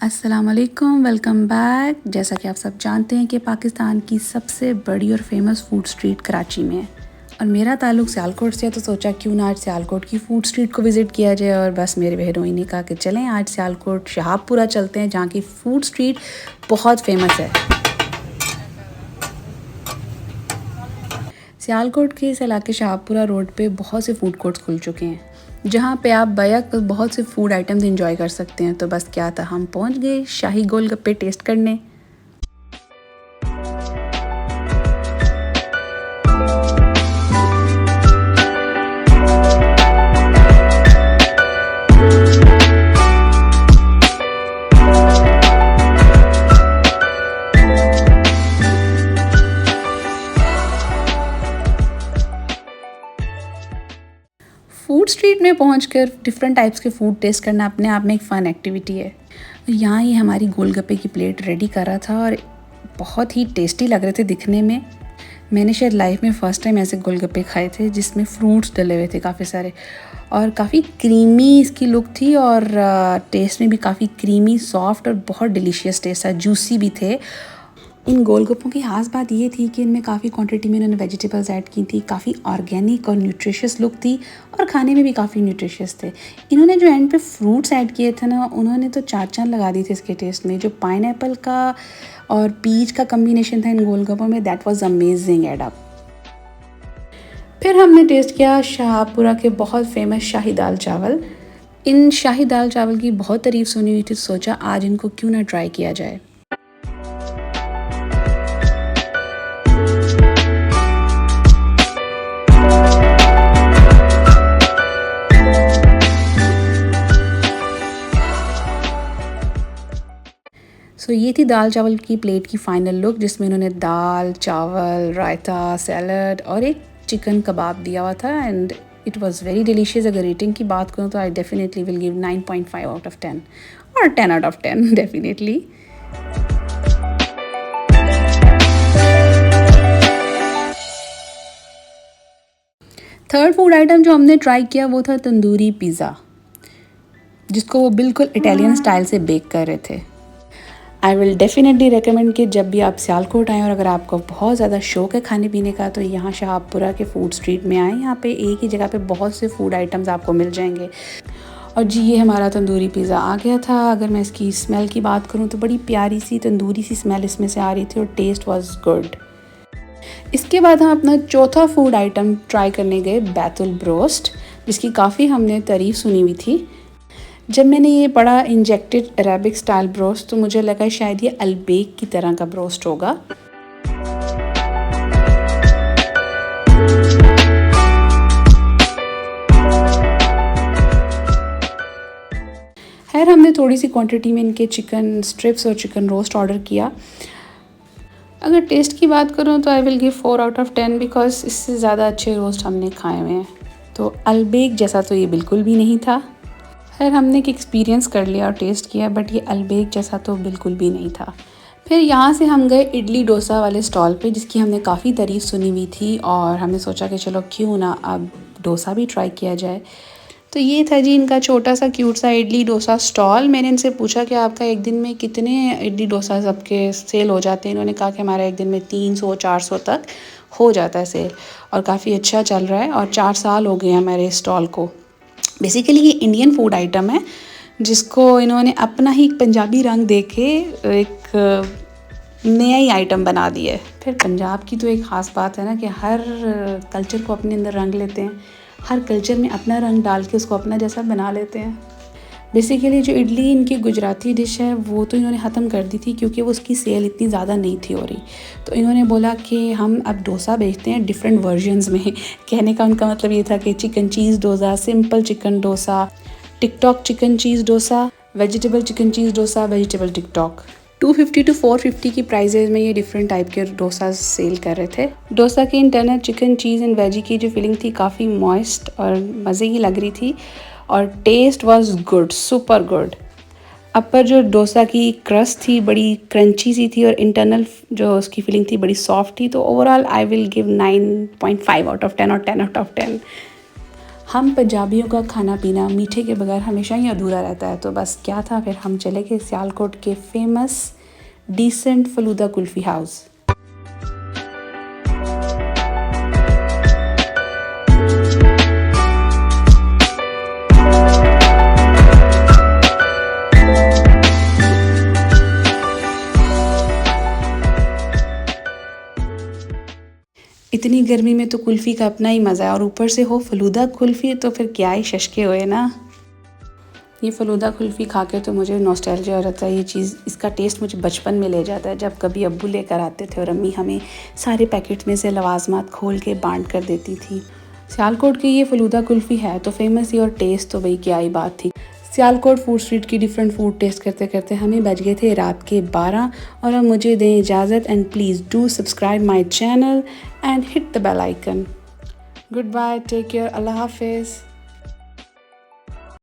अस्सलाम वालेकुम, welcome back. जैसा कि आप सब जानते हैं कि पाकिस्तान की सबसे बड़ी और फेमस फूड स्ट्रीट कराची में है और मेरा ताल्लुक सियालकोट से है, तो सोचा क्यों ना आज सियालकोट की फूड स्ट्रीट को विज़िट किया जाए। और बस मेरे बहनोई ने कहा कि चलें आज सियालकोट शहाबपुरा चलते हैं, जहाँ की फूड स्ट्रीट बहुत फेमस है। सियालकोट के इस इलाके शहाबपुरा रोड पे बहुत से फूड कोर्ट्स खुल चुके हैं, जहाँ पे आप बैक बहुत से फूड आइटम्स इंजॉय कर सकते हैं। तो बस क्या था, हम पहुँच गए शाही गोलगप्पे टेस्ट करने। फूड स्ट्रीट में पहुंचकर डिफरेंट टाइप्स के फूड टेस्ट करना अपने आप में एक फ़न एक्टिविटी है। यहाँ ये हमारी गोलगप्पे की प्लेट रेडी कर रहा था और बहुत ही टेस्टी लग रहे थे दिखने में। मैंने शायद लाइफ में फ़र्स्ट टाइम ऐसे गोलगप्पे खाए थे जिसमें फ्रूट्स डले हुए थे काफ़ी सारे, और काफ़ी क्रीमी इसकी लुक थी और टेस्ट में भी काफ़ी क्रीमी, सॉफ्ट और बहुत डिलीशियस टेस्ट था, जूसी भी थे। इन गोलगप्पों की ख़ास बात ये थी कि इनमें काफ़ी क्वांटिटी में इन्होंने वेजिटेबल्स ऐड की थी, काफ़ी ऑर्गेनिक और न्यूट्रिशियस लुक थी और खाने में भी काफ़ी न्यूट्रिशियस थे। इन्होंने जो एंड पे फ्रूट्स ऐड किए थे ना, उन्होंने तो चार चांद लगा दी थी इसके टेस्ट में। जो पाइनएप्पल का और पीच का कम्बिनेशन था इन गोलगप्पों में, that was amazing add up. फिर हमने टेस्ट किया शाहपुरा के बहुत फेमस शाही दाल चावल। इन शाही दाल चावल की बहुत तारीफ़ सुनी हुई थी, सोचा आज इनको क्यों ना ट्राई किया जाए। सो ये थी दाल चावल की प्लेट की फ़ाइनल लुक, जिसमें इन्होंने दाल, चावल, रायता, सैलड और एक चिकन कबाब दिया हुआ था and it was very delicious. अगर रेटिंग की बात करूँ तो I definitely will give 9.5 out of 10 और 10 out of 10 definitely. Third food item जो हमने ट्राई किया वो था तंदूरी पिज़्ज़ा, जिसको वो बिल्कुल इटालियन स्टाइल से बेक कर रहे थे। आई विल डेफिनेटली रिकमेंड कि जब भी आप सियालकोट आएँ और अगर आपको बहुत ज़्यादा शौक़ है खाने पीने का, तो यहाँ शहाबपुरा के फूड स्ट्रीट में आएँ। यहाँ पे एक ही जगह पे बहुत से फूड आइटम्स आपको मिल जाएंगे। और जी, ये हमारा तंदूरी पिज़्ज़ा आ गया था। अगर मैं इसकी स्मेल की बात करूँ तो बड़ी प्यारी सी तंदूरी सी स्मेल इसमें से आ रही थी और टेस्ट वाज गुड। इसके बाद हम अपना चौथा फूड आइटम ट्राई करने गए, बैतुल ब्रोस्ट, जिसकी काफ़ी हमने तारीफ़ सुनी हुई थी। जब मैंने ये पढ़ा इंजेक्टेड अरेबिक स्टाइल ब्रोस्ट, तो मुझे लगा शायद ये अलबेक की तरह का ब्रोस्ट होगा। खैर, हमने थोड़ी सी क्वांटिटी में इनके चिकन स्ट्रिप्स और चिकन रोस्ट ऑर्डर किया। अगर टेस्ट की बात करूँ तो I will give 4 out of 10 because इससे ज़्यादा अच्छे रोस्ट हमने खाए हुए हैं। तो अलबेक जैसा तो ये बिल्कुल भी नहीं था। खैर, हमने एक एक्सपीरियंस कर लिया और टेस्ट किया, बट ये अलबेक जैसा तो बिल्कुल भी नहीं था। फिर यहाँ से हम गए इडली डोसा वाले स्टॉल पे, जिसकी हमने काफ़ी तारीफ़ सुनी हुई थी और हमने सोचा कि चलो क्यों ना अब डोसा भी ट्राई किया जाए। तो ये था जी इनका छोटा सा क्यूट सा इडली डोसा स्टॉल। मैंने इनसे पूछा कि आपका एक दिन में कितने इडली डोसा सबके सेल हो जाते हैं। इन्होंने कहा कि हमारा एक दिन में 300-400 तक हो जाता है सेल और काफ़ी अच्छा चल रहा है और 4 साल हो गए हैं हमारे स्टॉल को। बेसिकली ये इंडियन फूड आइटम है, जिसको इन्होंने अपना ही पंजाबी रंग दे के एक नया ही आइटम बना दिया है। फिर पंजाब की तो एक ख़ास बात है ना कि हर कल्चर को अपने अंदर रंग लेते हैं, हर कल्चर में अपना रंग डाल के उसको अपना जैसा बना लेते हैं। बेसिकली जो इडली इनकी गुजराती डिश है वो तो इन्होंने ख़त्म कर दी थी, क्योंकि वो उसकी सेल इतनी ज़्यादा नहीं थी हो रही। तो इन्होंने बोला कि हम अब डोसा बेचते हैं डिफरेंट वर्जन्स में। कहने का उनका मतलब ये था कि chicken cheese dosa, simple chicken dosa, TikTok chicken cheese dosa, vegetable chicken cheese dosa, vegetable TikTok. 250 to 450 की प्राइजेज़ में ये डिफरेंट टाइप के डोसा सेल कर रहे थे। डोसा की internal chicken cheese and veggie की जो फीलिंग थी काफ़ी मॉइस्ट और मज़े की लग रही थी और taste was good, super good. अपर जो डोसा की क्रस्ट थी बड़ी क्रंची सी थी और इंटरनल जो उसकी फीलिंग थी बड़ी सॉफ्ट थी। तो overall I will give 9.5 out of 10 और 10 आउट ऑफ 10। हम पंजाबियों का खाना पीना मीठे के बगैर हमेशा ही अधूरा रहता है। तो बस क्या था, फिर हम चले गए सियालकोट के famous decent falooda kulfi house. इतनी गर्मी में तो कुल्फ़ी का अपना ही मज़ा है, और ऊपर से हो फ़लूदा कुल्फ़ी तो फिर क्या ही शशके हुए ना। ये फ़लूदा कुल्फ़ी खा के तो मुझे नॉस्टैल्जिया हो जाता है। ये चीज़, इसका टेस्ट मुझे बचपन में ले जाता है, जब कभी अब्बू लेकर आते थे और अम्मी हमें सारे पैकेट में से लवाजमात खोल के बांट कर देती थी। सियालकोट की ये फ़लूदा कुल्फ़ी है तो फेमस ही, और टेस्ट तो भाई क्या ही बात थी। सियालकोट फूड स्ट्रीट की डिफरेंट फूड टेस्ट करते करते हमें बज गए थे रात के 12, और अब मुझे दें इजाज़त। And please do subscribe my channel and hit the bell icon. Good bye, take care, अल्लाह हाफिज़।